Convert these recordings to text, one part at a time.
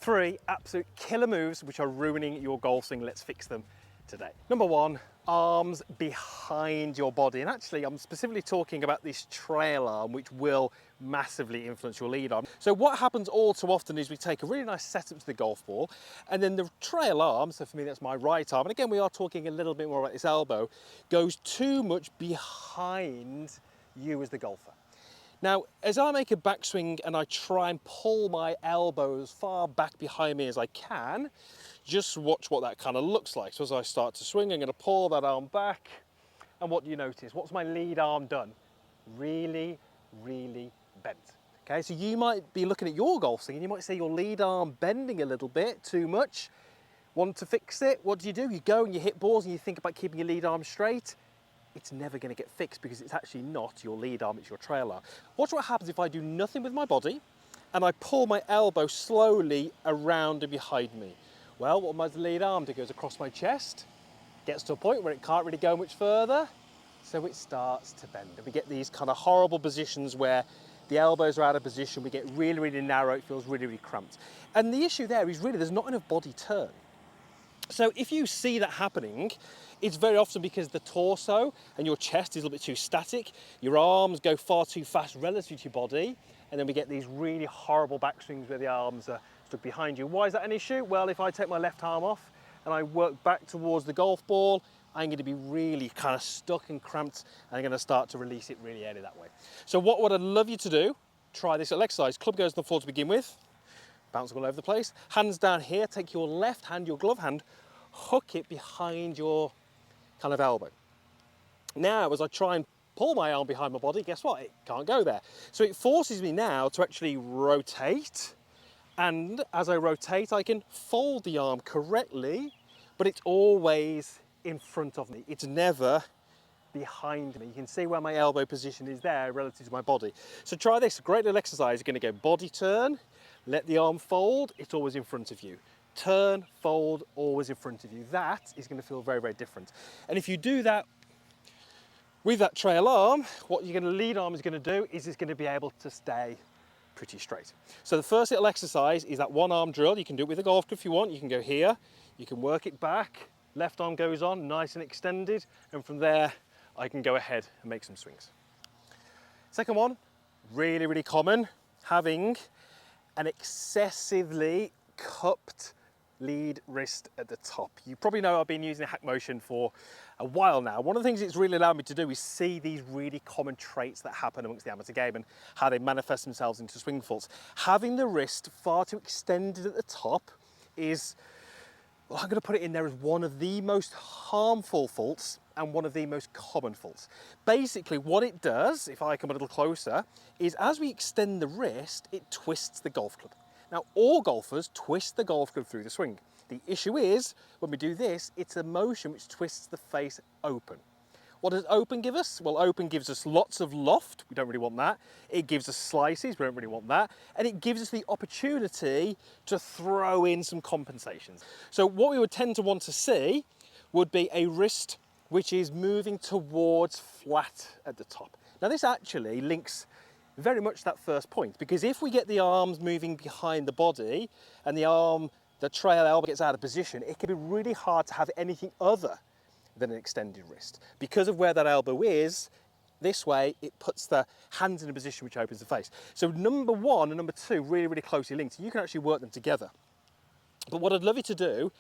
3 absolute killer moves which are ruining your golf swing. Let's fix them today. Number 1, arms behind your body. And actually, I'm specifically talking about this trail arm, which will massively influence your lead arm. So what happens all too often is we take a really nice setup to the golf ball, and then the trail arm, so for me that's my right arm, and again we are talking a little bit more about this elbow, goes too much behind you as the golfer. Now, as I make a backswing and I try and pull my elbow as far back behind me as I can, just watch what that kind of looks like. So as I start to swing, I'm going to pull that arm back, and what do you notice? What's my lead arm done? Really, really bent. Okay, so you might be looking at your golf swing and you might see your lead arm bending a little bit too much. Want to fix it? What do? You go and you hit balls and you think about keeping your lead arm straight. It's never going to get fixed because it's actually not your lead arm, it's your trail arm. Watch what happens if I do nothing with my body and I pull my elbow slowly around and behind me. Well, what my lead arm do? Goes across my chest, gets to a point where it can't really go much further, so it starts to bend. And we get these kind of horrible positions where the elbows are out of position, we get really, really narrow, it feels really, really cramped. And the issue there is really there's not enough body turn. So if you see that happening, it's very often because the torso and your chest is a little bit too static, your arms go far too fast relative to your body, and then we get these really horrible backswings where the arms are stuck behind you. Why is that an issue? Well, if I take my left arm off and I work back towards the golf ball, I'm going to be really kind of stuck and cramped, and I'm going to start to release it really early that way. So what I'd love you to do, try this little exercise. Club goes on the floor to begin with, bounce all over the place. Hands down here, take your left hand, your glove hand, hook it behind your kind of elbow. Now, as I try and pull my arm behind my body, guess what? It can't go there. So it forces me now to actually rotate, and as I rotate, I can fold the arm correctly, but it's always in front of me. It's never behind me. You can see where my elbow position is there relative to my body. So try this, a great little exercise. You're going to go body turn, let the arm fold, it's always in front of you. Turn, fold, always in front of you. That is going to feel very, very different. And if you do that with that trail arm, what your lead arm is going to do is it's going to be able to stay pretty straight. So the first little exercise is that one arm drill. You can do it with a golf club if you want. You can go here, you can work it back, left arm goes on, nice and extended, and from there I can go ahead and make some swings. Second one, really, really common, having an excessively cupped lead wrist at the top. You probably know I've been using a hack motion for a while now. One of the things it's really allowed me to do is see these really common traits that happen amongst the amateur game and how they manifest themselves into swing faults. Having the wrist far too extended at the top is, well, I'm going to put it in there as one of the most harmful faults and one of the most common faults. Basically what it does, if I come a little closer, is as we extend the wrist, it twists the golf club. Now, all golfers twist the golf club through the swing. The issue is, when we do this, it's a motion which twists the face open. What does open give us? Well, open gives us lots of loft. We don't really want that. It gives us slices. We don't really want that. And it gives us the opportunity to throw in some compensations. So what we would tend to want to see would be a wrist which is moving towards flat at the top. Now, this actually links very much that first point, because if we get the arms moving behind the body and the trail elbow gets out of position, it can be really hard to have anything other than an extended wrist. Because of where that elbow is, this way it puts the hands in a position which opens the face. So number 1 and number 2 really, really closely linked. You can actually work them together. But what I'd love you to do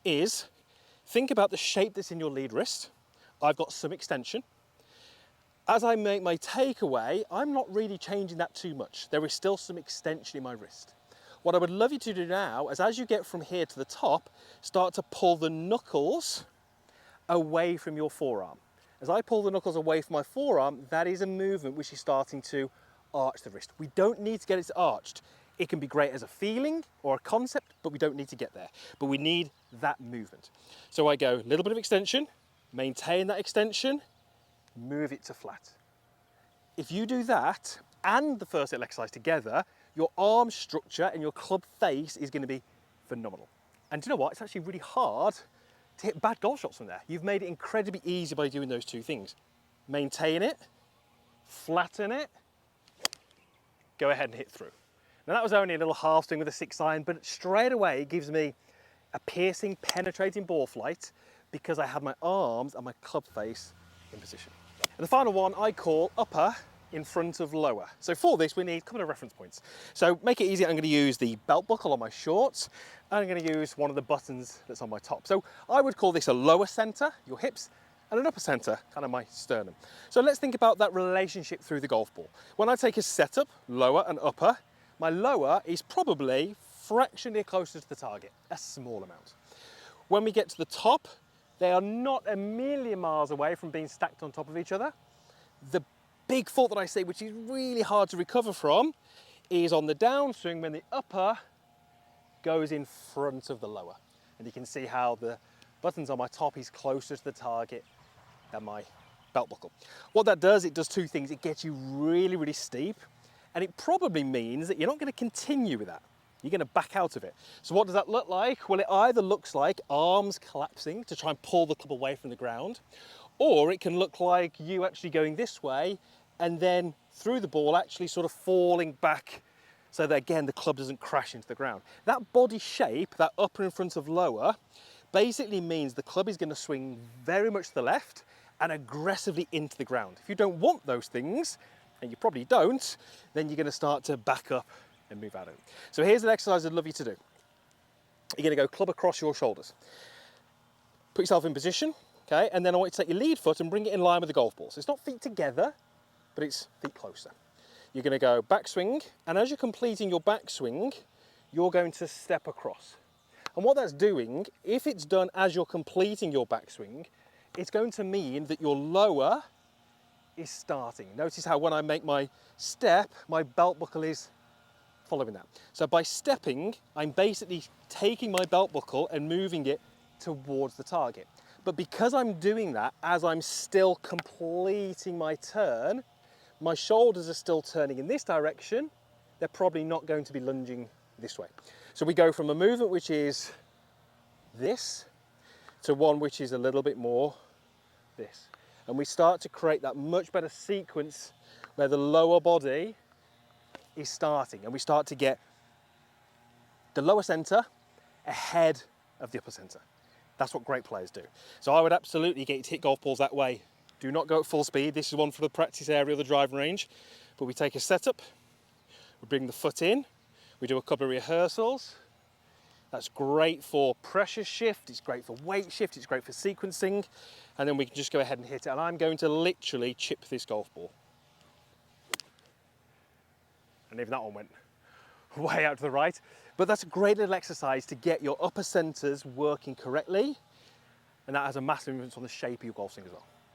is think about the shape that's in your lead wrist. I've got some extension. As I make my takeaway, I'm not really changing that too much. There is still some extension in my wrist. What I would love you to do now is, as you get from here to the top, start to pull the knuckles away from your forearm. As I pull the knuckles away from my forearm, that is a movement which is starting to arch the wrist. We don't need to get it arched. It can be great as a feeling or a concept, but we don't need to get there. But we need that movement. So I go a little bit of extension, maintain that extension, move it to flat. If you do that and the first little exercise together, your arm structure and your club face is going to be phenomenal. And do you know what? It's actually really hard to hit bad golf shots from there. You've made it incredibly easy by doing those two things. Maintain it, flatten it, go ahead and hit through. Now that was only a little half swing with a 6-iron, but straight away it gives me a piercing, penetrating ball flight because I have my arms and my club face in position. And the final one I call upper in front of lower. So for this we need a couple of reference points. So make it easier, I'm going to use the belt buckle on my shorts and I'm going to use one of the buttons that's on my top. So I would call this a lower centre, your hips, and an upper centre, kind of my sternum. So let's think about that relationship through the golf ball. When I take a setup, lower and upper, my lower is probably fractionally closer to the target, a small amount. When we get to the top, they are not a million miles away from being stacked on top of each other. The big fault that I see, which is really hard to recover from, is on the downswing when the upper goes in front of the lower. And you can see how the buttons on my top is closer to the target than my belt buckle. What that does, it does two things. It gets you really, really steep, and it probably means that you're not going to continue with that. You're going to back out of it. So what does that look like? Well, it either looks like arms collapsing to try and pull the club away from the ground, or it can look like you actually going this way and then through the ball actually sort of falling back so that again the club doesn't crash into the ground. That body shape, that upper in front of lower, basically means the club is going to swing very much to the left and aggressively into the ground. If you don't want those things, and you probably don't, then you're going to start to back up and move out of it. So here's an exercise I'd love you to do. You're going to go club across your shoulders. Put yourself in position, okay, and then I want you to take your lead foot and bring it in line with the golf ball. So it's not feet together, but it's feet closer. You're going to go backswing, and as you're completing your backswing, you're going to step across. And what that's doing, if it's done as you're completing your backswing, it's going to mean that your lower is starting. Notice how when I make my step, my belt buckle is following that. So by stepping, I'm basically taking my belt buckle and moving it towards the target. But because I'm doing that as I'm still completing my turn, my shoulders are still turning in this direction. They're probably not going to be lunging this way. So we go from a movement which is this to one which is a little bit more this. And we start to create that much better sequence where the lower body is starting and we start to get the lower centre ahead of the upper centre. That's what great players do. So I would absolutely get you to hit golf balls that way. Do not go at full speed. This is one for the practice area of the driving range. But we take a setup, we bring the foot in, we do a couple of rehearsals. That's great for pressure shift, it's great for weight shift, it's great for sequencing, and then we can just go ahead and hit it. And I'm going to literally chip this golf ball. And even that one went way out to the right. But that's a great little exercise to get your upper centres working correctly, and that has a massive influence on the shape of your golf swing as well.